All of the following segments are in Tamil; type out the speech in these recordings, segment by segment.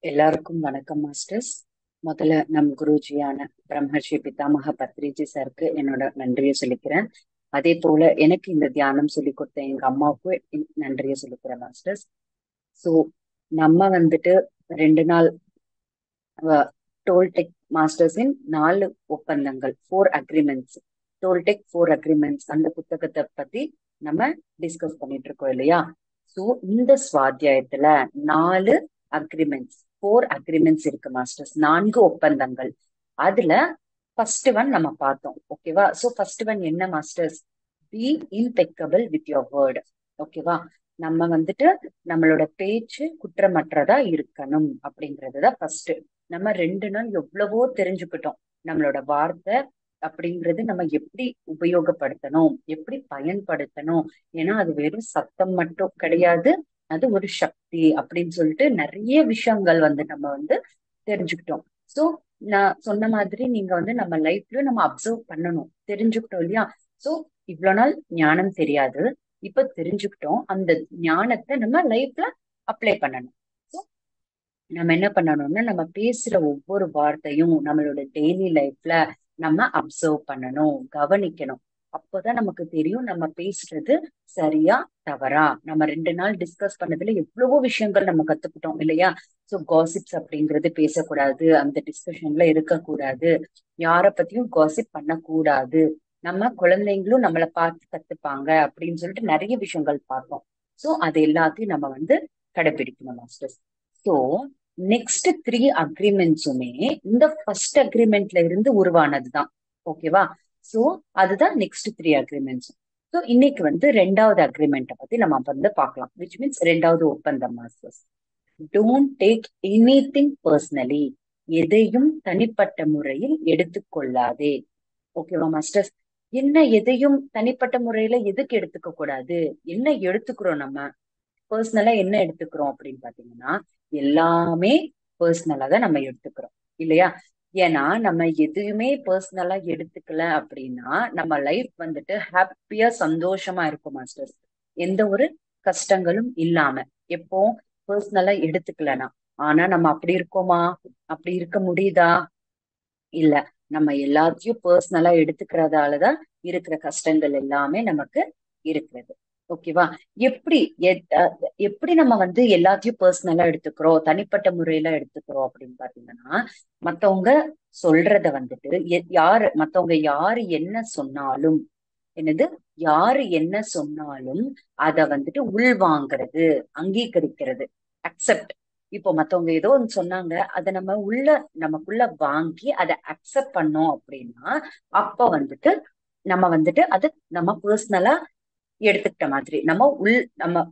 எல்லாருக்கும் வணக்கம் மாஸ்டர்ஸ். முதல்ல நம் குருஜியான பிரம்மர்ஷி பிதாமக பத்ரிஜி சாருக்கு என்னோட நன்றியை சொல்லிக்கிறேன். அதே போல எனக்கு இந்த தியானம் சொல்லி கொடுத்த எங்க அம்மாவுக்கு நன்றியை சொல்லிக்கிறேன் மாஸ்டர்ஸ். ஸோ நம்ம வந்துட்டு 2 நாள் டோல்டெக் மாஸ்டர்ஸின் 4 ஒப்பந்தங்கள், 4 அக்ரிமெண்ட்ஸ், டோல்டெக் 4 அக்ரிமெண்ட்ஸ் அந்த புத்தகத்தை பத்தி நம்ம டிஸ்கஸ் பண்ணிட்டு இருக்கோம் இல்லையா? ஸோ இந்த சுவாத்தியாயத்துல 4 அக்ரிமெண்ட்ஸ், 4 அக்ரிமெண்ட்ஸ் இருக்கு மாஸ்டர்ஸ், 4 ஒப்பந்தங்கள். அதுல ஃபர்ஸ்ட் ஒன் நம்ம பார்த்தோம். ஓகேவா? ஸோ ஃபர்ஸ்ட் ஒன் என்ன masters? Be impeccable with your word. ஓகேவா? நம்ம வந்துட்டு நம்மளோட பேச்சு குற்றமற்றதா இருக்கணும் அப்படிங்கறதுதான் ஃபர்ஸ்ட். நம்ம 2 நாள் எவ்வளவோ தெரிஞ்சுக்கிட்டோம். நம்மளோட வார்த்தை அப்படிங்கிறது நம்ம எப்படி உபயோகப்படுத்தணும், எப்படி பயன்படுத்தணும். ஏன்னா அது வெறும் சத்தம் மட்டும் கிடையாது, அது ஒரு சக்தி அப்படின்னு சொல்லிட்டு நிறைய விஷயங்கள் நம்ம தெரிஞ்சுக்கிட்டோம். சோ நான் சொன்ன மாதிரி நீங்க நம்ம லைஃப்ல நம்ம அப்சர்வ் பண்ணணும், தெரிஞ்சுக்கிட்டோம் இல்லையா? சோ இவ்வளவு நாள் ஞானம் தெரியாது, இப்ப தெரிஞ்சுக்கிட்டோம். அந்த ஞானத்தை நம்ம லைஃப்ல அப்ளை பண்ணணும். ஸோ நம்ம என்ன பண்ணணும்னா, நம்ம பேசுற ஒவ்வொரு வார்த்தையும் நம்மளோட டெய்லி லைஃப்ல நம்ம அப்சர்வ் பண்ணணும், கவனிக்கணும். அப்போதான் நமக்கு தெரியும் நம்ம பேசுறது சரியா தவறா. நம்ம 2 நாள் டிஸ்கஸ் பண்ணதுல எவ்வளவோ விஷயங்கள் நம்ம கத்துக்கிட்டோம் இல்லையா? சோ காசிப்ஸ் அப்படிங்கிறது பேசக்கூடாது, அந்த டிஸ்கஷன்ல இருக்கக்கூடாது, யார பத்தியும் காசிப் பண்ணக்கூடாது, நம்ம குழந்தைங்களும் நம்மளை பார்த்து கத்துப்பாங்க அப்படின்னு சொல்லிட்டு நிறைய விஷயங்கள் பார்த்தோம். சோ அது எல்லாத்தையும் நம்ம கடைபிடிக்கணும் மாஸ்டர்ஸ். ஸோ நெக்ஸ்ட் 3 அக்ரிமெண்ட்ஸுமே இந்த ஃபர்ஸ்ட் அக்ரிமெண்ட்ல இருந்து உருவானதுதான். ஓகேவா? சோ அதுதான் நெக்ஸ்ட் 3 அக்ரிமெண்ட்ஸ். ஸோ இன்னைக்கு 2வது அக்ரிமெண்ட்டை பத்தி நம்ம பார்க்கலாம், விச் மீன்ஸ் 2வது ஒப்பந்தம் masters. Don't take anything personally. எதையும் தனிப்பட்ட முறையில் எடுத்துக்கொள்ளாதே. ஓகேவா மாஸ்டர்ஸ்? என்ன எதையும் தனிப்பட்ட முறையில எதுக்கு எடுத்துக்க கூடாது? என்ன எடுத்துக்கிறோம் நம்ம பர்சனலா, என்ன எடுத்துக்கிறோம் அப்படின்னு பாத்தீங்கன்னா, எல்லாமே பர்சனலா தான் நம்ம எடுத்துக்கிறோம் இல்லையா? ஏன்னா நம்ம எதுவுமே பர்சனலா எடுத்துக்கல அப்படின்னா நம்ம லைஃப் ஹாப்பியா சந்தோஷமா இருக்கும் மாஸ்டர்ஸ். எந்த ஒரு கஷ்டங்களும் இல்லாம, எப்போ பர்சனலா எடுத்துக்கலனா. ஆனா நம்ம அப்படி இருக்கோமா? அப்படி இருக்க முடியுதா? இல்ல. நம்ம எல்லாத்தையும் பர்சனலா எடுத்துக்கிறதாலதான் இருக்கிற கஷ்டங்கள் எல்லாமே நமக்கு இருக்கிறது. ஓகேவா? எப்படி எப்படி நம்ம எல்லாத்தையும் பர்சனலா எடுத்துக்கிறோம், தனிப்பட்ட முறையில எடுத்துக்கிறோம் அப்படின்னு பாத்தீங்கன்னா, மத்தவங்க சொல்றத மத்தவங்க யாரு என்ன சொன்னாலும், என்னது, யாரு என்ன சொன்னாலும் அத உள்வாங்கிறது, அங்கீகரிக்கிறது, அக்செப்ட். இப்போ மத்தவங்க ஏதோ ஒன்று சொன்னாங்க, அதை நமக்குள்ள வாங்கி அதை அக்செப்ட் பண்ணோம் அப்படின்னா, அப்ப நம்ம அது நம்ம பர்சனலா எடுத்துக்கிட்ட மாதிரி,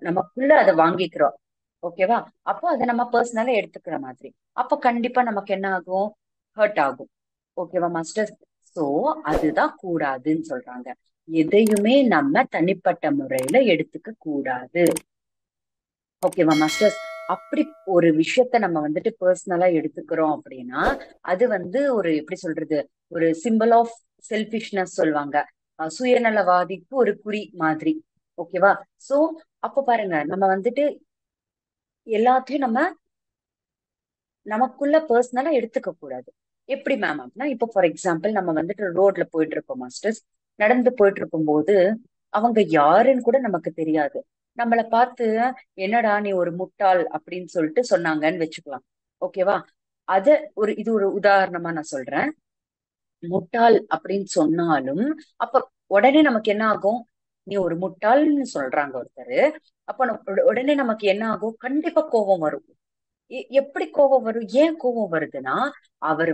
நமக்குள்ள அதை வாங்கிக்கிறோம். ஓகேவா? அப்போ அதை நம்ம பர்சனலா எடுத்துக்கிற மாதிரி. அப்ப கண்டிப்பா நமக்கு என்ன ஆகும்? ஹர்ட் ஆகும். ஓகேவா மாஸ்டர்? சோ அதுதான் கூடாதுன்னு சொல்றாங்க. எதையுமே நம்ம தனிப்பட்ட முறையில எடுத்துக்க கூடாது. ஓகேவா மாஸ்டர்ஸ்? அப்படி ஒரு விஷயத்த நம்ம பர்சனலா எடுத்துக்கிறோம் அப்படின்னா, அது ஒரு எப்படி சொல்றது, ஒரு சிம்பிள் ஆஃப் செல்பிஷ்னஸ் சொல்லுவாங்க. சுயநலவாதிக்கு ஒரு குறி மாதிரி. ஓகேவா? சோ அப்ப பாருங்க, நம்ம எல்லாத்தையும் நமக்குள்ள பர்சனலா எடுத்துக்க கூடாது. எப்படி மேம் அப்படின்னா, இப்போ ஃபார் எக்ஸாம்பிள் நம்ம ரோட்ல போயிட்டு இருக்கோம் மாஸ்டர்ஸ். நடந்து போயிட்டு இருக்கும் போது அவங்க யாருன்னு கூட நமக்கு தெரியாது. நம்மள பார்த்து என்னடா நீ ஒரு முட்டாள் அப்படின்னு சொல்லிட்டு சொன்னாங்கன்னு வச்சுக்கலாம். ஓகேவா? இது ஒரு உதாரணமா நான் சொல்றேன். முட்டாள் அப்படின்னு சொன்னாலும் அப்ப உடனே நமக்கு என்ன ஆகும்? நீ ஒரு முட்டாள்னு சொல்றாங்க ஒருத்தரு. அப்ப உடனே நமக்கு என்ன ஆகும்? கண்டிப்பா கோபம் வரும். எப்படி கோபம் வரும்? ஏன் கோபம் வருதுன்னா, அவர்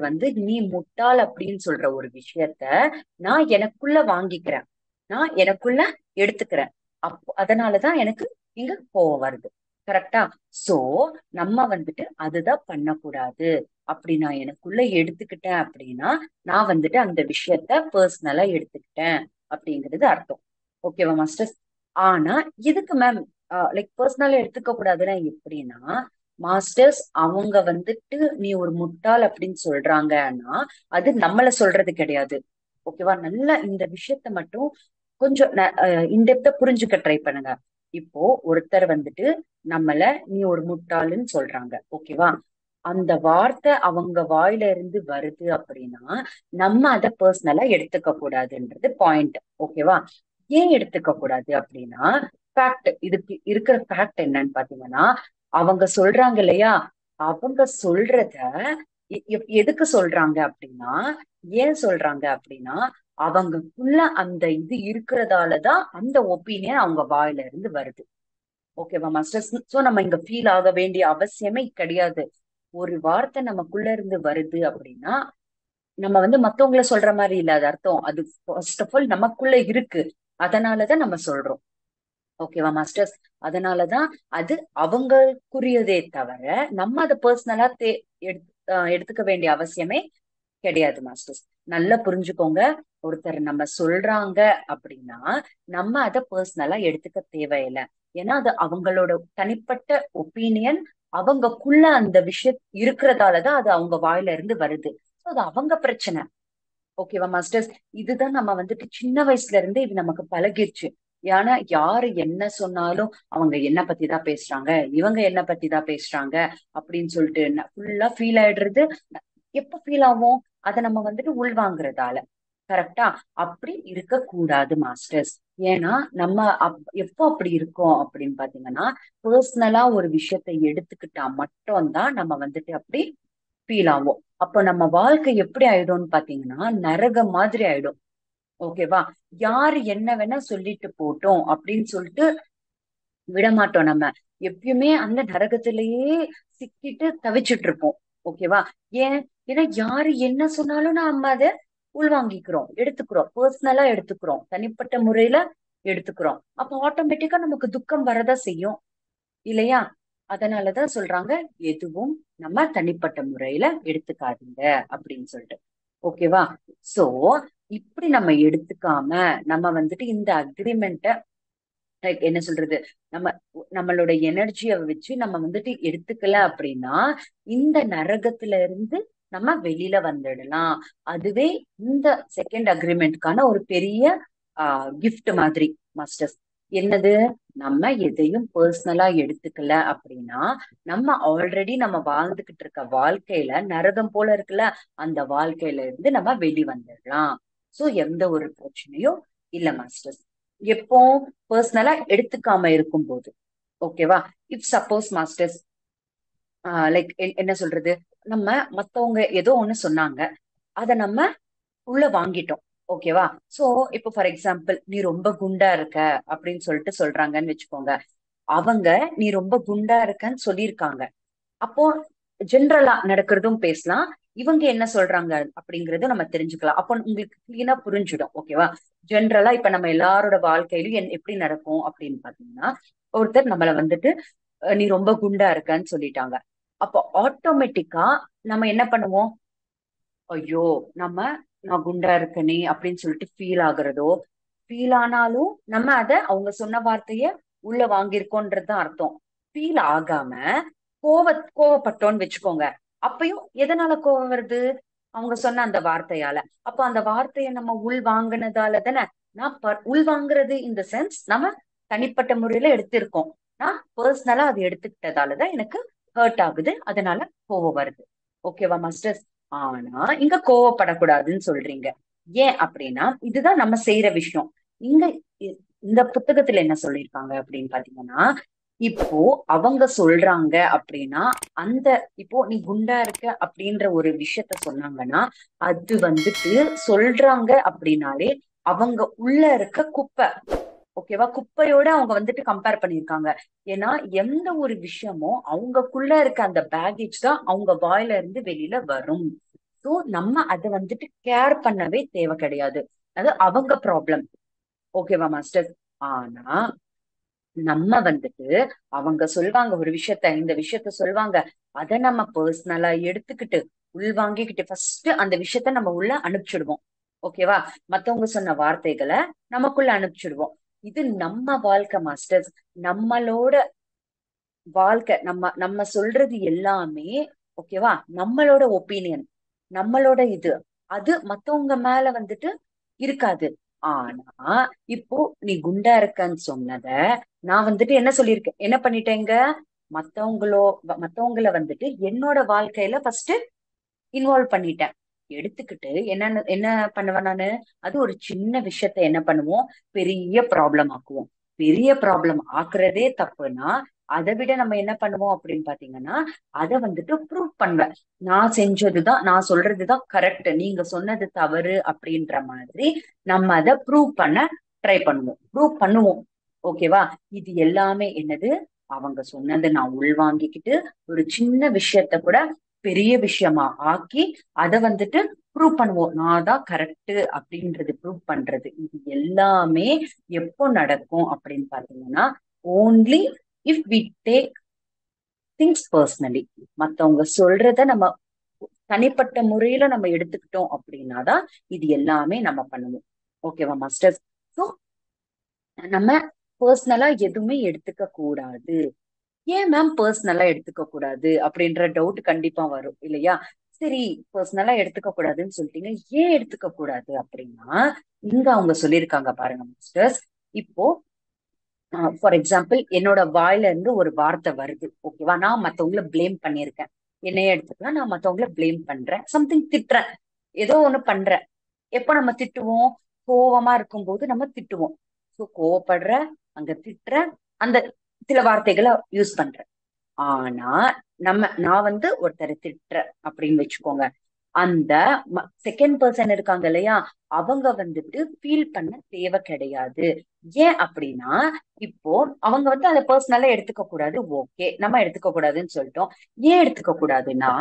நீ முட்டாள் அப்படின்னு சொல்ற ஒரு விஷயத்த நான் எனக்குள்ள வாங்கிக்கிறேன், நான் எனக்குள்ள எடுத்துக்கிறேன். அதனாலதான் எனக்கு இங்க கோபம் வருது. கரெக்டா? சோ நம்ம அதுதான் பண்ணக்கூடாது. அப்படி நான் எனக்குள்ள எடுத்துக்கிட்டேன் அப்படின்னா, நான் அந்த விஷயத்த பர்சனலா எடுத்துக்கிட்டேன் அப்படிங்கிறது அர்த்தம். ஓகேவா மாஸ்டர்ஸ்? ஆனா இதுக்கு மேம் லைக் பர்சனலா எடுத்துக்க கூடாதுன்னா எப்படின்னா, மாஸ்டர்ஸ் அவங்க நீ ஒரு முட்டாள் அப்படின்னு சொல்றாங்கன்னா, அது நம்மள சொல்றது கிடையாது. ஓகேவா? நல்லா இந்த விஷயத்த மட்டும் கொஞ்சம் இன்டெப்தா புரிஞ்சுக்க ட்ரை பண்ணுங்க. இப்போ ஒருத்தர் வந்துட்டு நம்மள நீ ஒரு முட்டாளுன்னு சொல்றாங்க, ஓகேவா? அந்த வார்த்தை அவங்க வாயில இருந்து வருது அப்படின்னா நம்ம அதை பர்சனலா எடுத்துக்க கூடாதுன்றது பாயிண்ட், ஓகேவா? ஏன் எடுத்துக்க கூடாது அப்படின்னா, ஃபேக்ட், இதுக்கு இருக்கிற ஃபேக்ட் என்னன்னு பாத்தீங்கன்னா, அவங்க சொல்றாங்க இல்லையா, அவங்க சொல்றத எதுக்கு சொல்றாங்க அப்படின்னா, ஏன் சொல்றாங்க அப்படின்னா, அவங்களுக்குள்ள அந்த இது இருக்கிறதாலதான் அந்த ஒப்பீனியன் அவங்க வாயில இருந்து வருது. ஓகேவா மாஸ்டர்ஸ்? சோ நம்ம இங்க ஃபீல் ஆக வேண்டிய அவசியமே கிடையாது. ஒரு வார்த்தை நமக்குள்ள இருந்து வருது அப்படின்னா நம்ம மத்தவங்கள சொல்ற மாதிரி இல்ல, அது அர்த்தம் அது ஃபர்ஸ்ட் ஆஃப் ஆல் நமக்குள்ள இருக்கு. அதனாலதான் நம்ம சொல்றோம். ஓகேவா மாஸ்டர்ஸ்? அதனாலதான் அது அவங்களுக்குரியதே தவிர நம்ம அதை பர்சனலா எடுத்துக்க வேண்டிய அவசியமே கிடையாது மாஸ்டர்ஸ். நல்லா புரிஞ்சுக்கோங்க. ஒருத்தர் நம்ம சொல்றாங்க அப்படின்னா நம்ம அதை பர்சனலா எடுத்துக்க தேவையில்லை. ஏன்னா அது அவங்களோட தனிப்பட்ட ஒப்பீனியன். அவங்கக்குள்ள அந்த விஷயம் இருக்கிறதாலதான் அது அவங்க வாயில இருந்து வருது. So, அது அவங்க பிரச்சனை. ஓகேவா மாஸ்டர்ஸ்? இதுதான் நம்ம சின்ன வயசுல இருந்தே இது நமக்கு பழகிருச்சு. ஏன்னா யாரு என்ன சொன்னாலும் அவங்க என்ன பத்தி தான் பேசுறாங்க, இவங்க என்ன பத்தி தான் பேசுறாங்க அப்படின்னு சொல்லிட்டு ஃபுல்லா ஃபீல் ஆயிடுறது. எப்ப ஃபீல் ஆகும்? அதை நம்ம உள்வாங்குறதால. கரெக்டா? அப்படி இருக்க கூடாது மாஸ்டர்ஸ். ஏன்னா நம்ம எப்போ அப்படி இருக்கோம் அப்படின்னு பாத்தீங்கன்னா, பர்சனலா ஒரு விஷயத்தை எடுத்துக்கிட்டா மட்டும்தான் நம்ம அப்படி ஃபீல் ஆகும். அப்ப நம்ம வாழ்க்கை எப்படி ஆயிடும்னு பாத்தீங்கன்னா நரகம் மாதிரி ஆயிடும். ஓகேவா? யாரு என்ன வேணா சொல்லிட்டு போட்டோம் அப்படின்னு சொல்லிட்டு விடமாட்டோம் நம்ம. எப்பயுமே அந்த நரகத்திலேயே சிக்கிட்டு தவிச்சிட்டு இருப்போம். ஓகேவா? ஏன்? ஏன்னா யாரு என்ன சொன்னாலும் நம்ம அதை உள்வாங்கிக்கிறோம், எடுத்துக்கிறோம், பர்சனலா எடுத்துக்கிறோம், தனிப்பட்ட முறையில எடுத்துக்கிறோம். அப்ப ஆட்டோமேட்டிக்கா நமக்கு துக்கம் வரதா செய்யும், இல்லையா? அதனாலதான் சொல்றாங்க, எதுவும் நம்ம தனிப்பட்ட முறையில எடுத்துக்காதீங்க அப்படின்னு சொல்லிட்டு. ஓகேவா? சோ இப்படி நம்ம எடுத்துக்காம நம்ம இந்த அக்ரிமெண்ட்ட என்ன சொல்றது, நம்ம நம்மளோட எனர்ஜியை வச்சு நம்ம எடுத்துக்கல அப்படின்னா இந்த நரகத்துல இருந்து நம்ம வெளியில வந்துடலாம். அதுவே இந்த செகண்ட் அக்ரிமெண்ட்கான ஒரு பெரிய கிஃப்ட் மாதிரி மாஸ்டர்ஸ். என்னது? நம்ம எதையும் பர்சனலா எடுத்துக்கல அப்படின்னா நம்ம ஆல்ரெடி நம்ம வாழ்ந்துகிட்டு இருக்க வாழ்க்கையில நரகம் போல இருக்குல்ல, அந்த வாழ்க்கையில இருந்து நம்ம வெளி வந்துடலாம். சோ எந்த ஒரு பிரச்சனையும் இல்ல மாஸ்டர்ஸ். எப்போ? பர்சனலா எடுத்துக்காம இருக்கும்போது. ஓகேவா? இப் சப்போஸ் மாஸ்டர்ஸ் லைக் என்ன சொல்றது, நம்ம மத்தவங்க ஏதோ ஒண்ணு சொன்னாங்க, அத நம்ம உள்ள வாங்கிட்டோம். ஓகேவா? சோ இப்போ ஃபார் எக்ஸாம்பிள் நீ ரொம்ப குண்டா இருக்க அப்படின்னு சொல்லிட்டு சொல்றாங்கன்னு வச்சுக்கோங்க. அவங்க நீ ரொம்ப குண்டா இருக்கன்னு சொல்லியிருக்காங்க. அப்போ ஜென்ரலா நடக்கிறதும் பேசலாம். இவங்க என்ன சொல்றாங்க அப்படிங்கறத நம்ம தெரிஞ்சுக்கலாம். அப்போ உங்களுக்கு கிளீனா புரிஞ்சிடும். ஓகேவா? ஜென்ரலா இப்ப நம்ம எல்லாரோட வாழ்க்கையிலும் எப்படி நடக்கும் அப்படின்னு பாத்தீங்கன்னா, ஒருத்தர் நம்மள நீ ரொம்ப குண்டா இருக்கன்னு சொல்லிட்டாங்க. அப்போ ஆட்டோமேட்டிக்கா நம்ம என்ன பண்ணுவோம்? ஐயோ, நம்ம நான் குண்டா இருக்கனே அப்படின்னு சொல்லிட்டு ஃபீல் ஆகுறதோ, ஃபீல் ஆனாலும் நம்ம அவங்க சொன்ன வார்த்தைய உள்ள வாங்கியிருக்கோன்றதுதான் அர்த்தம். ஃபீல் ஆகாம கோவ கோவப்பட்டோம்னு வச்சுக்கோங்க. அப்பயும் எதனால கோவம் வருது? அவங்க சொன்ன அந்த வார்த்தையால. அப்ப அந்த வார்த்தையை நம்ம உள் வாங்கினதால தானே. நான் உள் வாங்குறது இந்த சென்ஸ் நம்ம தனிப்பட்ட முறையில எடுத்திருக்கோம். நான் பர்சனலா அதை எடுத்துக்கிட்டதாலதான் எனக்கு ஹர்ட் ஆகுது, அதனால கோவம் வருது. ஓகேவா மாஸ்டர்ஸ்? ஆனா இங்க கோவப்படக்கூடாதுன்னு சொல்றீங்க. ஏன் அப்படின்னா இதுதான் நம்ம செய்யற விஷயம். இங்க இந்த புத்தகத்துல என்ன சொல்லியிருக்காங்க அப்படின்னு பாத்தீங்கன்னா, இப்போ அவங்க சொல்றாங்க அப்படின்னா அந்த இப்போ நீ குண்டா இருக்க அப்படின்ற ஒரு விஷயத்த சொன்னாங்கன்னா அது சொல்றாங்க அப்படின்னாலே அவங்க உள்ள இருக்க குப்பை. ஓகேவா? குப்பையோட அவங்க கம்பேர் பண்ணியிருக்காங்க. ஏன்னா எந்த ஒரு விஷயமும் அவங்கக்குள்ள இருக்க அந்த பேகேஜ் தான் அவங்க வாயில இருந்து வெளியில வரும். சோ நம்ம அதை கேர் பண்ணவே தேவை கிடையாது. அது அவங்க ப்ராப்ளம். ஓகேவா மாஸ்டர்? ஆனா நம்ம அவங்க சொல்வாங்க ஒரு விஷயத்த, இந்த விஷயத்த சொல்வாங்க, அதை நம்ம பர்சனலா எடுத்துக்கிட்டு உள்வாங்கிக்கிட்டு ஃபர்ஸ்ட் அந்த விஷயத்த நம்ம உள்ள அனுப்பிச்சிடுவோம். ஓகேவா? மத்தவங்க சொன்ன வார்த்தைகளை நமக்குள்ள அனுப்பிச்சிடுவோம். இது நம்ம வாழ்க்கை மாஸ்டர்ஸ். நம்மளோட வாழ்க்கை, நம்ம நம்ம சொல்றது எல்லாமே ஓகேவா, நம்மளோட ஒப்பீனியன், நம்மளோட இது. அது மத்தவங்க மேல இருக்காது. ஆனா இப்போ நீ குண்டா இருக்கன்னு சொன்னத நான் வந்துட்டு என்ன சொல்லியிருக்கேன், என்ன பண்ணிட்டேங்க, மத்தவங்களோ மத்தவங்கள வந்துட்டு என்னோட வாழ்க்கையில ஃபர்ஸ்ட் இன்வால்வ் பண்ணிட்டேன். எடுத்துக்கிட்டு என்ன பண்ணுவேன் நானு, அது ஒரு சின்ன விஷயத்த என்ன பண்ணுவோம், பெரிய ப்ராப்ளம் ஆக்குவோம். பெரிய ப்ராப்ளம் ஆக்குறதே தப்புனா அதை விட நம்ம என்ன பண்ணுவோம் அப்படின்னு பாத்தீங்கன்னா, அதை வந்துட்டு ப்ரூவ் பண்ணுவேன். நான் செஞ்சதுதான், நான் சொல்றதுதான் கரெக்ட், நீங்க சொன்னது தவறு அப்படின்ற மாதிரி நம்ம அதை ப்ரூவ் பண்ண ட்ரை பண்ணுவோம், ப்ரூவ் பண்ணுவோம். ஓகேவா? இது எல்லாமே என்னது, அவங்க சொன்னதை நான் உள்வாங்கிக்கிட்டு ஒரு சின்ன விஷயத்த கூட பெரிய விஷயமா ஆக்கி அதை வந்துட்டு ப்ரூவ் பண்ணுவோம், நான் தான் கரெக்ட் அப்படின்றது ப்ரூவ் பண்றது. இது எல்லாமே எப்போ நடக்கும் அப்படின்னு பாத்தீங்கன்னா, only if we take things personally. மத்தவங்க சொல்றத நம்ம தனிப்பட்ட முறையில நம்ம எடுத்துக்கிட்டோம் அப்படின்னாதான் இது எல்லாமே நம்ம பண்ணுவோம். ஓகேவா மாஸ்டர்ஸ்? ஸோ நம்ம பர்சனலா எதுவுமே எடுத்துக்க கூடாது. ஏன் மேம் பர்சனலா எடுத்துக்க கூடாது அப்படின்ற டவுட் கண்டிப்பா வரும் இல்லையா? சரி, பர்சனலா எடுத்துக்க கூடாதுன்னு சொல்லிட்டீங்க, ஏன் எடுத்துக்க கூடாது அப்படின்னா, இங்க அவங்க சொல்லியிருக்காங்க பாருங்க மாஸ்டர்ஸ். இப்போ ஃபார் எக்ஸாம்பிள் என்னோட வாயில இருந்து ஒரு வார்த்தை வருது, ஓகேவா, நான் மத்தவங்கள பிளேம் பண்ணியிருக்கேன். என்னைய எடுத்துக்கலாம், நான் மத்தவங்கள பிளேம் பண்றேன், சம்திங் திட்டுறேன், ஏதோ ஒண்ணு பண்றேன். எப்ப நம்ம திட்டுவோம், கோவமா இருக்கும்போது நம்ம திட்டுவோம். ஸோ கோவப்படுற, அங்க திட்டுற, அந்த சில வார்த்தைகளை யூஸ் பண்றேன். ஆனா நான் வந்து ஒருத்தரை திட்டுறேன் அப்படின்னு வச்சுக்கோங்க, அந்த செகண்ட் பர்சன் இருக்காங்க இல்லையா, அவங்க வந்துட்டு ஃபீல் பண்ண தேவை கிடையாது. ஏன் அப்படின்னா, இப்போ அவங்க வந்து அதை பர்சனலா எடுத்துக்க கூடாது, ஓகே, நம்ம எடுத்துக்க கூடாதுன்னு சொல்லிட்டோம். ஏன் எடுத்துக்க கூடாதுன்னா,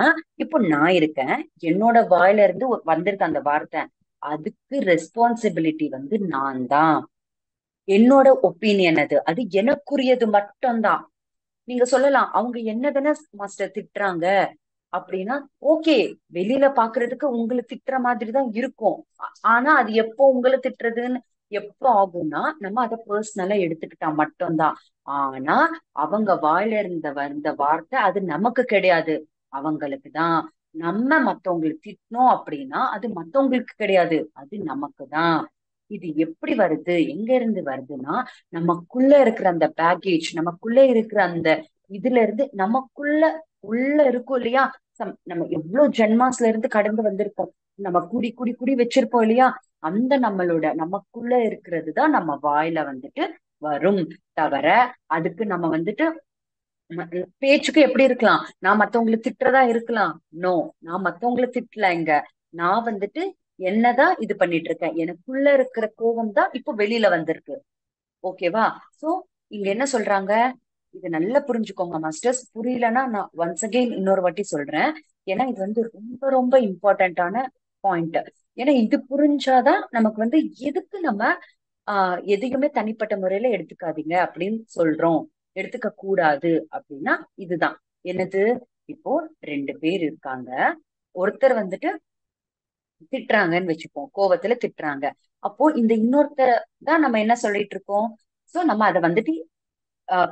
இப்போ நான் இருக்கேன், என்னோட வாயில இருந்து வந்திருக்க அந்த வார்த்தை, அதுக்கு ரெஸ்பான்சிபிலிட்டி வந்து நான் தான். என்னோட ஒப்பீனியன் அது, அது எனக்குரியது மட்டும்தான். நீங்க சொல்லலாம், அவங்க என்னதானே மாஸ்டர் திட்டுறாங்க அப்படின்னா, ஓகே, வெளியில பாக்குறதுக்கு உங்களை திட்டுற மாதிரி தான் இருக்கும். ஆனா அது எப்போ உங்களை திட்டுறதுன்னு எப்போ ஆகும்னா, நம்ம அதை பர்சனலா எடுத்துக்கிட்டா மட்டும்தான். ஆனா அவங்க வாயில இருந்த வந்த வார்த்தை அது நமக்கு கிடையாது, அவங்களுக்கு தான். நம்ம மத்தவங்களுக்கு திட்டினோம் அப்படின்னா அது மத்தவங்களுக்கு கிடையாது, அது நமக்கு தான். இது எப்படி வருது, எங்க இருந்து வருதுன்னா, நமக்குள்ள இருக்கிற அந்த பேக்கேஜ், நமக்குள்ள இருக்கிற அந்த இதுல இருந்து நமக்குள்ள உள்ள இருக்கும் இல்லையா, நம்ம எவ்வளவு ஜென்மாஸ்ல இருந்து கடந்து வந்திருக்கோம், நம்ம குடி குடி குடி வச்சிருப்போம் இல்லையா, அந்த நம்மளோட நமக்குள்ள இருக்கிறது தான் நம்ம வாயில வந்துட்டு வரும். தவிர அதுக்கு நம்ம வந்துட்டு பேச்சுக்கு எப்படி இருக்கலாம், நான் மத்தவங்களை திட்டுறதா இருக்கலாம். நோ, நான் மத்தவங்களை திட்டலைங்க, நான் வந்துட்டு என்னதான் இது பண்ணிட்டு இருக்கேன், எனக்குள்ள இருக்கிற கோபம் தான் இப்போ வெளியில வந்திருக்கு. ஓகேவா? சோ இங்க என்ன சொல்றாங்க, இது நல்லா புரிஞ்சுக்கோங்க மாஸ்டர்ஸ், புரியலன்னா நான் ஒன்ஸ் அகைன் இன்னொரு வாட்டி சொல்றேன். ஏன்னா இது வந்து ரொம்ப ரொம்ப இம்பார்ட்டன்டான பாயிண்ட். ஏன்னா இது புரிஞ்சாதான் நமக்கு வந்து எதுக்கு நம்ம எதையுமே தனிப்பட்ட முறையில எடுத்துக்காதீங்க அப்படின்னு சொல்றோம், எடுத்துக்க கூடாது அப்படின்னா இதுதான். என்னது, இப்போ ரெண்டு பேர் இருக்காங்க, ஒருத்தர் வந்துட்டு திட்டுறாங்கன்னு வச்சுப்போம், கோவத்துல திட்டுறாங்க. அப்போ இந்த இன்னொருத்தர் தான் நம்ம என்ன சொல்லிட்டு இருக்கோம், சோ நம்ம அதை வந்துட்டு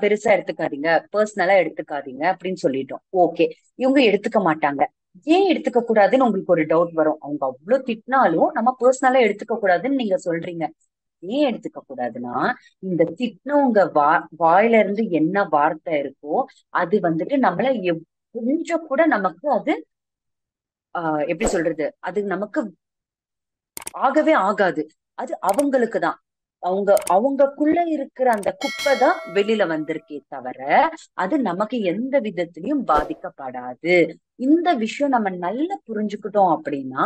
பெருசா எடுத்துக்காதீங்க, பர்சனலா எடுத்துக்காதீங்க அப்படின்னு சொல்லிட்டோம். ஓகே, இவங்க எடுத்துக்க மாட்டாங்க. ஏன் எடுத்துக்க கூடாதுன்னு உங்களுக்கு ஒரு டவுட் வரும், அவங்க அவ்வளவு திட்டினாலும் நம்ம பர்சனலா எடுத்துக்க கூடாதுன்னு நீங்க சொல்றீங்க. ஏன் எடுத்துக்க கூடாதுன்னா, இந்த திட்டினவங்க வாயில இருந்து என்ன வார்த்தை இருக்கோ அது வந்துட்டு நம்மள கொஞ்சம் கூட நமக்கு அது எப்படி சொல்றது, அது நமக்கு ஆகவே ஆகாது. அது அவங்களுக்கு தான், அவங்கக்குள்ள இருக்கிற அந்த குப்பை தான் வெளியில வந்திருக்கே தவிர அது நமக்கு எந்த விதத்திலையும் பாதிக்கப்படாது. இந்த விஷயம் நம்ம நல்லா புரிஞ்சுக்கிட்டோம் அப்படின்னா,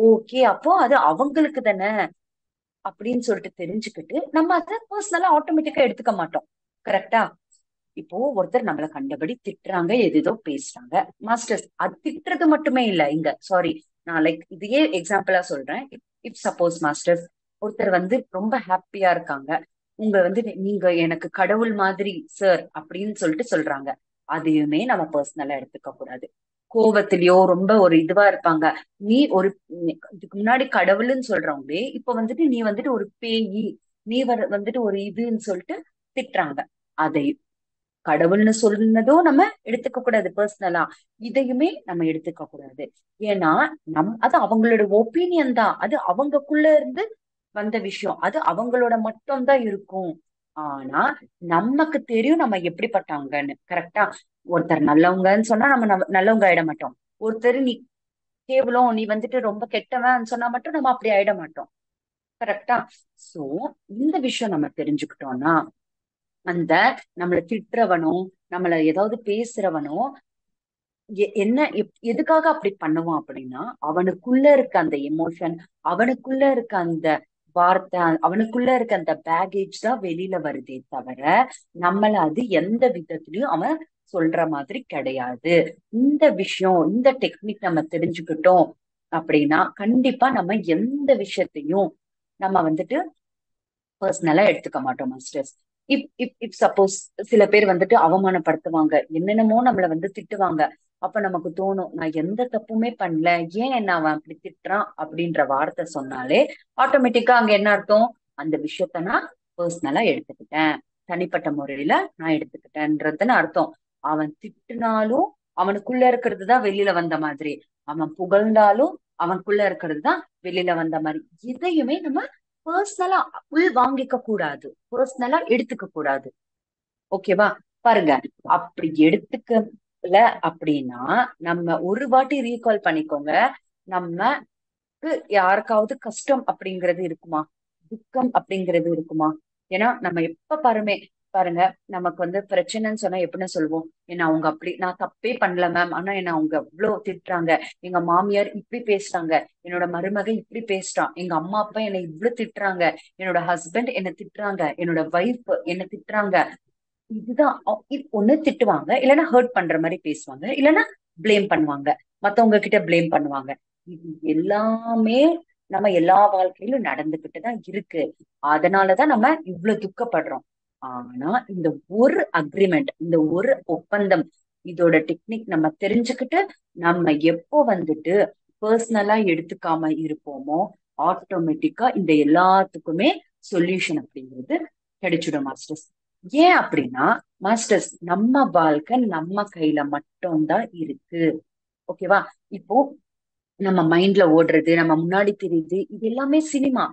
ஓகே, அப்போ அது அவங்களுக்கு தானே அப்படின்னு சொல்லிட்டு தெரிஞ்சுக்கிட்டு நம்ம அதை பர்சனலா ஆட்டோமேட்டிக்கா எடுத்துக்க மாட்டோம். கரெக்டா? இப்போ ஒருத்தர் நம்மள கண்டபடி திட்டுறாங்க, எதேதோ பேசுறாங்க மாஸ்டர்ஸ், அது திட்டுறது மட்டுமே இல்ல இங்க, சாரி, நான் லைக் இதையே எக்ஸாம்பிளா சொல்றேன். இப் சப்போஸ் மாஸ்டர்ஸ், ஒருத்தர் வந்து ரொம்ப ஹாப்பியா இருக்காங்க, உங்க வந்து நீங்க எனக்கு கடவுள் மாதிரி சார் அப்படின்னு சொல்லிட்டு சொல்றாங்க, அதையுமே நம்ம பர்சனலா எடுத்துக்க கூடாது. கோவத்திலயோ ரொம்ப ஒரு இதுவா இருப்பாங்க, நீ ஒரு இதுக்கு முன்னாடி கடவுள்னு சொல்றவங்களே இப்ப வந்துட்டு நீ வந்துட்டு ஒரு பேயி, நீ வந்துட்டு ஒரு இதுன்னு சொல்லிட்டு திட்டுறாங்க. அதை கடவுள்னு சொன்னதும் நம்ம எடுத்துக்க கூடாது பர்சனலா, இதையுமே நம்ம எடுத்துக்க கூடாது. ஏன்னா அது அவங்களோட ஒப்பீனியன் தான், அது அவங்கக்குள்ள இருந்து வந்த விஷயம் அது அவங்களோட மட்டும் தான் இருக்கும். ஆனா நமக்கு தெரியும் நம்ம எப்படிப்பட்டவங்கன்னு. கரெக்டா? ஒருத்தர் நல்லவங்கன்னு சொன்னா நம்ம நல்லவங்க ஆயிட மாட்டோம். ஒருத்தர் நீ கேவலம், நீ வந்துட்டு ரொம்ப கெட்டவன் சொன்னா மட்டும் நம்ம அப்படி ஆயிட மாட்டோம். கரெக்டா? சோ இந்த விஷயம் நம்ம தெரிஞ்சுக்கிட்டோம்னா அந்த நம்மள திட்டுறவனோ நம்மள ஏதாவது பேசுறவனோ என்ன எதுக்காக அப்படி பண்ணுவான் அப்படின்னா அவனுக்குள்ள இருக்க அந்த எமோஷன், அவனுக்குள்ள இருக்க அந்த வார்த்தை, அவனுக்குள்ள இருக்க அந்த பேகேஜ் தான் வெளியில வருதே தவிர நம்மள அது எந்த விதத்திலயும் அவன் சொல்ற மாதிரி கிடையாது. இந்த விஷயம், இந்த டெக்னிக் நம்ம தெரிஞ்சுக்கிட்டோம் அப்படின்னா கண்டிப்பா நம்ம எந்த விஷயத்தையும் நம்ம வந்துட்டு பர்சனலா எடுத்துக்க மாட்டோம் மாஸ்டர்ஸ். இப் இப் இப் சப்போஸ் சில பேர் வந்துட்டு அவமானப்படுத்துவாங்க, என்னென்னமோ நம்மள வந்து திட்டுவாங்க. அப்ப நமக்கு தோணும், நான் எந்த தப்புமே பண்ணல, ஏன் என்ன அவன் அப்படி திட்டுறான் அப்படின்ற வார்த்தை சொன்னாலே ஆட்டோமேட்டிக்கா அங்க என்ன அர்த்தம்? அந்த விஷயத்த நான் பர்சனலா எடுத்துக்கிட்டேன், தனிப்பட்ட முறையில நான் எடுத்துக்கிட்டேன்றதுன்னு அர்த்தம். அவன் திட்டுனாலும் அவனுக்குள்ள இருக்கிறது தான் வெளியில வந்த மாதிரி, அவன் புகழ்ந்தாலும் அவனுக்குள்ள இருக்கிறது தான் வெளியில வந்த மாதிரி. இதையுமே நம்ம பர்சனலா உள் வாங்கிக்க கூடாது, பர்சனலா எடுத்துக்க கூடாது. ஓகேவா? பாருங்க, அப்படி எடுத்துக்கல அப்படின்னா நம்ம ஒரு வாட்டி ரீகால் பண்ணிக்கோங்க. நமக்கு யாருக்காவது கஷ்டம் அப்படிங்கிறது இருக்குமா? துக்கம் அப்படிங்கிறது இருக்குமா? ஏன்னா நம்ம எப்ப பாருங்க, நமக்கு வந்து பிரச்சனைன்னு சொன்னா எப்படின்னு சொல்லுவோம், என்ன அவங்க அப்படி, நான் தப்பே பண்ணல மேம், ஆனா என்ன அவங்க அவ்வளவு திட்டுறாங்க, எங்க மாமியார் இப்படி பேசுறாங்க, என்னோட மருமக இப்படி பேசுறான், எங்க அம்மா அப்பா என்னை இவ்வளவு திட்டுறாங்க, என்னோட ஹஸ்பண்ட் என்ன திட்டுறாங்க, என்னோட வைஃப் என்ன திட்டுறாங்க. இதுதான் ஒண்ணு திட்டுவாங்க, இல்லைன்னா ஹர்ட் பண்ற மாதிரி பேசுவாங்க, இல்லைன்னா பிளேம் பண்ணுவாங்க, மத்தவங்க கிட்ட பிளேம் பண்ணுவாங்க. இது எல்லாமே நம்ம எல்லா வாழ்க்கையிலும் நடந்துகிட்டு தான் இருக்கு. அதனாலதான் நம்ம இவ்வளவு துக்கப்படுறோம். ஆனா இந்த ஒரு அக்ரிமெண்ட், இந்த ஒரு ஒப்பந்தம், இதோட டெக்னிக் நம்ம தெரிஞ்சுக்கிட்டு நம்ம எப்போ வந்துட்டு பர்சனலா எடுத்துக்காம இருப்போமோ ஆட்டோமேட்டிக்கா இந்த எல்லாத்துக்குமே சொல்யூஷன் அப்படிங்கிறது கிடைச்சிடும் மாஸ்டர்ஸ். ஏன் அப்படின்னா மாஸ்டர்ஸ், நம்ம வாழ்க்கை நம்ம கையில மட்டும்தான் இருக்கு. ஓகேவா? இப்போ நம்ம மைண்ட்ல ஓடுறது, நம்ம முன்னாடி தெரியுது, இது எல்லாமே சினிமா.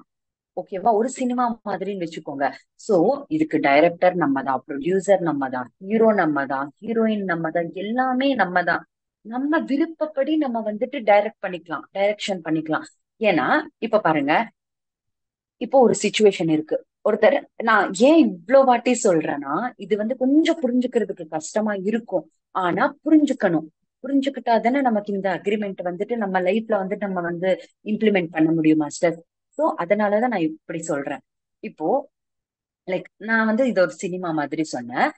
ஓகேவா? ஒரு சினிமா மாதிரின்னு வச்சுக்கோங்க. சோ இதுக்கு டைரக்டர் நம்ம தான், ப்ரொடியூசர் நம்ம தான், ஹீரோ நம்ம தான், ஹீரோயின் நம்ம தான், எல்லாமே நம்ம தான். நம்ம விருப்பப்படி நம்ம வந்துட்டு டைரக்ட் பண்ணிக்கலாம், டைரக்ஷன் பண்ணிக்கலாம். ஏன்னா இப்ப பாருங்க, இப்போ ஒரு சுச்சுவேஷன் இருக்கு. ஒருத்தர், நான் ஏன் இவ்ளோ வாட்டி சொல்றேன்னா இது வந்து கொஞ்சம் புரிஞ்சுக்கிறதுக்கு கஷ்டமா இருக்கும். ஆனா புரிஞ்சுக்கணும். புரிஞ்சுக்கிட்டா தானே நமக்கு இந்த அக்ரிமெண்ட் வந்துட்டு நம்ம லைஃப்ல வந்து நம்ம வந்து இம்ப்ளிமெண்ட் பண்ண முடியும் மாஸ்டர். சோ அதனாலதான் நான் இப்படி சொல்றேன். இப்போ லைக் நான் வந்து இது ஒரு சினிமா மாதிரி சொன்னேன்.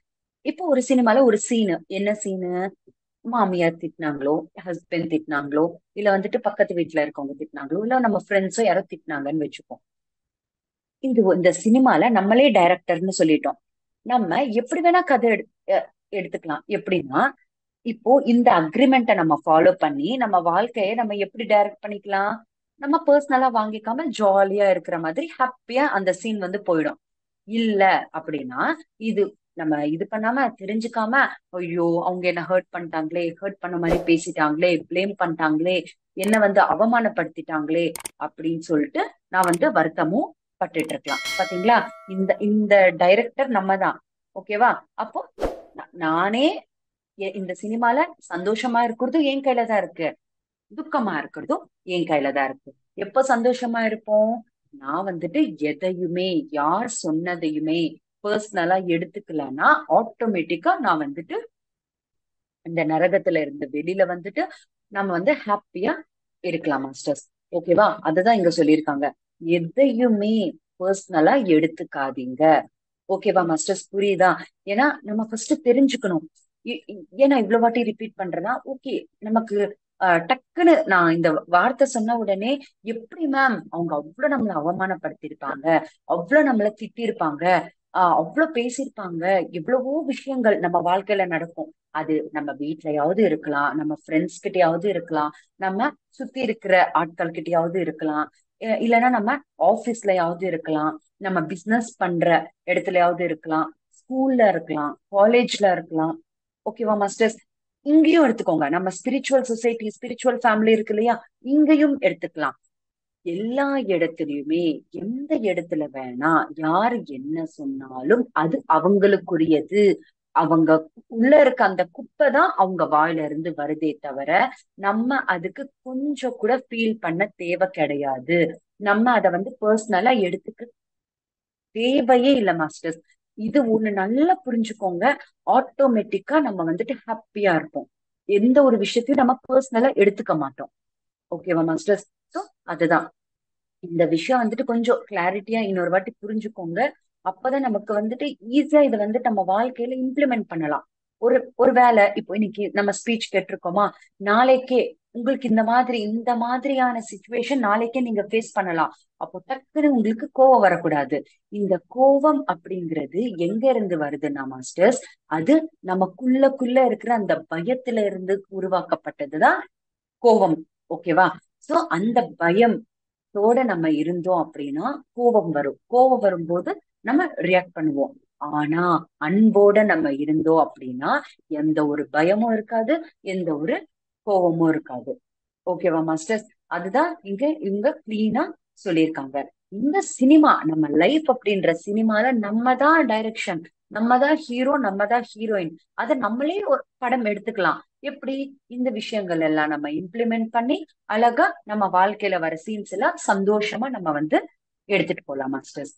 இப்போ ஒரு சினிமால ஒரு சீனு, என்ன சீனு? மாமியார் திட்டினாங்களோ, ஹஸ்பண்ட் திட்டினாங்களோ, இல்ல வந்துட்டு பக்கத்து வீட்டுல இருக்கவங்க திட்டினாங்களோ, இல்ல நம்ம ஃப்ரெண்ட்ஸோ யாரோ திட்டினாங்கன்னு வச்சுப்போம். இந்த சினிமால நம்மளே டைரக்டர்னு சொல்லிட்டோம். நம்ம எப்படி வேணா கதை எடுத்துக்கலாம். எப்படின்னா இப்போ இந்த அக்ரிமெண்ட்டை நம்ம ஃபாலோ பண்ணி நம்ம வாழ்க்கையை நம்ம எப்படி டைரக்ட் பண்ணிக்கலாம்? நம்ம பர்சனலா வாங்கிக்காம ஜாலியா இருக்கிற மாதிரி ஹாப்பியா அந்த சீன் வந்து போயிடும். இல்ல அப்படின்னா இது நம்ம இது பண்ணாம தெரிஞ்சுக்காம, ஐயோ அவங்க என்ன ஹர்ட் பண்ணிட்டாங்களே, ஹர்ட் பண்ண மாதிரி பேசிட்டாங்களே, பிளேம் பண்ணிட்டாங்களே, என்ன வந்து அவமானப்படுத்திட்டாங்களே அப்படின்னு சொல்லிட்டு நான் வந்து வருத்தமும் பட்டுட்டு இருக்கலாம். பாத்தீங்களா? இந்த இந்த டைரக்டர் நம்ம தான். ஓகேவா? அப்போ நானே இந்த சினிமால சந்தோஷமா இருக்கிறதும் என் கையில தான் இருக்கு, துக்கமா இருக்கிறதும் என் கையில தான் இருக்கு. எப்ப சந்தோஷமா இருப்போம்? நான் வந்துட்டு எதையுமே, யார் சொன்னதையுமே பர்சனலா எடுத்துக்கலன்னா ஆட்டோமேட்டிக்கா நான் வந்துட்டு இந்த நரகத்துல இருந்து வெளியில வந்துட்டு நம்ம வந்து ஹாப்பியா இருக்கலாம் மாஸ்டர்ஸ். ஓகேவா? அதுதான் இங்க சொல்லியிருக்காங்க. எதையுமே பர்சனலா எடுத்துக்காதீங்க. ஓகேவா மாஸ்டர்ஸ்? புரியுதா? ஏன்னா நம்ம ஃபர்ஸ்ட் தெரிஞ்சுக்கணும். ஏன்னா இவ்வளவு வாட்டி ரிப்பீட் பண்றேன்னா ஓகே, நமக்கு டக்குன்னு நான் இந்த வார்த்தை சொன்ன உடனே எப்படி மேம் அவங்க அவ்வளவு நம்மளை அவமானப்படுத்தியிருப்பாங்க, அவ்வளவு நம்மளை திட்டிருப்பாங்க, அவ்வளவு பேசியிருப்பாங்க, எவ்வளவோ விஷயங்கள் நம்ம வாழ்க்கையில நடக்கும். அது நம்ம வீட்லயாவது இருக்கலாம், நம்ம ஃப்ரெண்ட்ஸ் கிட்டயாவது இருக்கலாம், நம்ம சுத்தி இருக்கிற ஆட்கள் கிட்டயாவது இருக்கலாம், இல்லைன்னா நம்ம ஆபீஸ்லயாவது இருக்கலாம், நம்ம பிசினஸ் பண்ற இடத்துலயாவது இருக்கலாம், ஸ்கூல்ல இருக்கலாம், காலேஜ்ல இருக்கலாம். ஓகேவா மாஸ்டர்ஸ்? இங்கேயும் எடுத்துக்கோங்க, நம்ம ஸ்பிரிச்சுவல் சொசைட்டி, ஸ்பிரிச்சுவல் ஃபேமிலி இருக்கு இல்லையா, இங்கேயும் எடுத்துக்கலாம். எல்லா இடத்துலயுமே எந்த இடத்துல வேணா யாரு என்ன சொன்னாலும் அது அவங்களுக்குரியது. அவங்க உள்ள இருக்க அந்த குப்பை தான் அவங்க வாயில இருந்து வருதே தவிர நம்ம அதுக்கு கொஞ்சம் கூட ஃபீல் பண்ண தேவை கிடையாது. நம்ம அதை பர்சனலா எடுத்துக்க தேவையே இல்ல மாஸ்டர்ஸ். இது ஒண்ணு நல்லா புரிஞ்சுக்கோங்க. ஆட்டோமேட்டிக்கா நம்ம ஹாப்பியா இருப்போம். எந்த ஒரு விஷயத்தையும் நம்ம பர்சனலா எடுத்துக்க மாட்டோம். ஓகேவா மாஸ்டர்ஸ்? சோ அதுதான் இந்த விஷயம் கொஞ்சம் கிளாரிட்டியா இன்னொரு வாட்டி புரிஞ்சுக்கோங்க. அப்பதான் நமக்கு ஈஸியா இதை நம்ம வாழ்க்கையில இம்ப்ளிமெண்ட் பண்ணலாம். ஒரு வேலை இப்போ இன்னைக்கு நம்ம ஸ்பீச் கேட்டிருக்கோமா, நாளைக்கே உங்களுக்கு இந்த மாதிரியான சுச்சுவேஷன் நாளைக்கே நீங்க ஃபேஸ் பண்ணலாம். அப்போ டக்குன்னு உங்களுக்கு கோவம் வரக்கூடாது. இந்த கோவம் அப்படிங்கிறது எங்க இருந்து வருதுன்னா மாஸ்டர்ஸ், அது நமக்குள்ள இருக்கிற அந்த பயத்துல இருந்து உருவாக்கப்பட்டதுதான் கோபம். ஓகேவா? சோ அந்த பயம் நம்ம இருந்தோம் அப்படின்னா கோபம் வரும். கோபம் வரும்போது நம்ம ரியாக்ட் பண்ணுவோம். ஆனா அன்போட நம்ம இருந்தோம் அப்படின்னா எந்த ஒரு பயமும் இருக்காது, எந்த ஒரு கோபமும் இருக்காது. ஓகேவா மாஸ்டர்ஸ்? அதுதான் இவங்க கிளீனா சொல்லியிருக்காங்க. இந்த சினிமா நம்ம லைஃப் அப்படின்ற சினிமால நம்ம தான் டைரக்ஷன், நம்ம தான் ஹீரோ, நம்ம தான் ஹீரோயின். அதை நம்மளே ஒரு படம் எடுத்துக்கலாம். எப்படி இந்த விஷயங்கள் எல்லாம் நம்ம இம்ப்ளிமெண்ட் பண்ணி அழகா நம்ம வாழ்க்கையில வர சீன்ஸ் எல்லாம் சந்தோஷமா நம்ம எடுத்துட்டு போலாம் மாஸ்டர்ஸ்.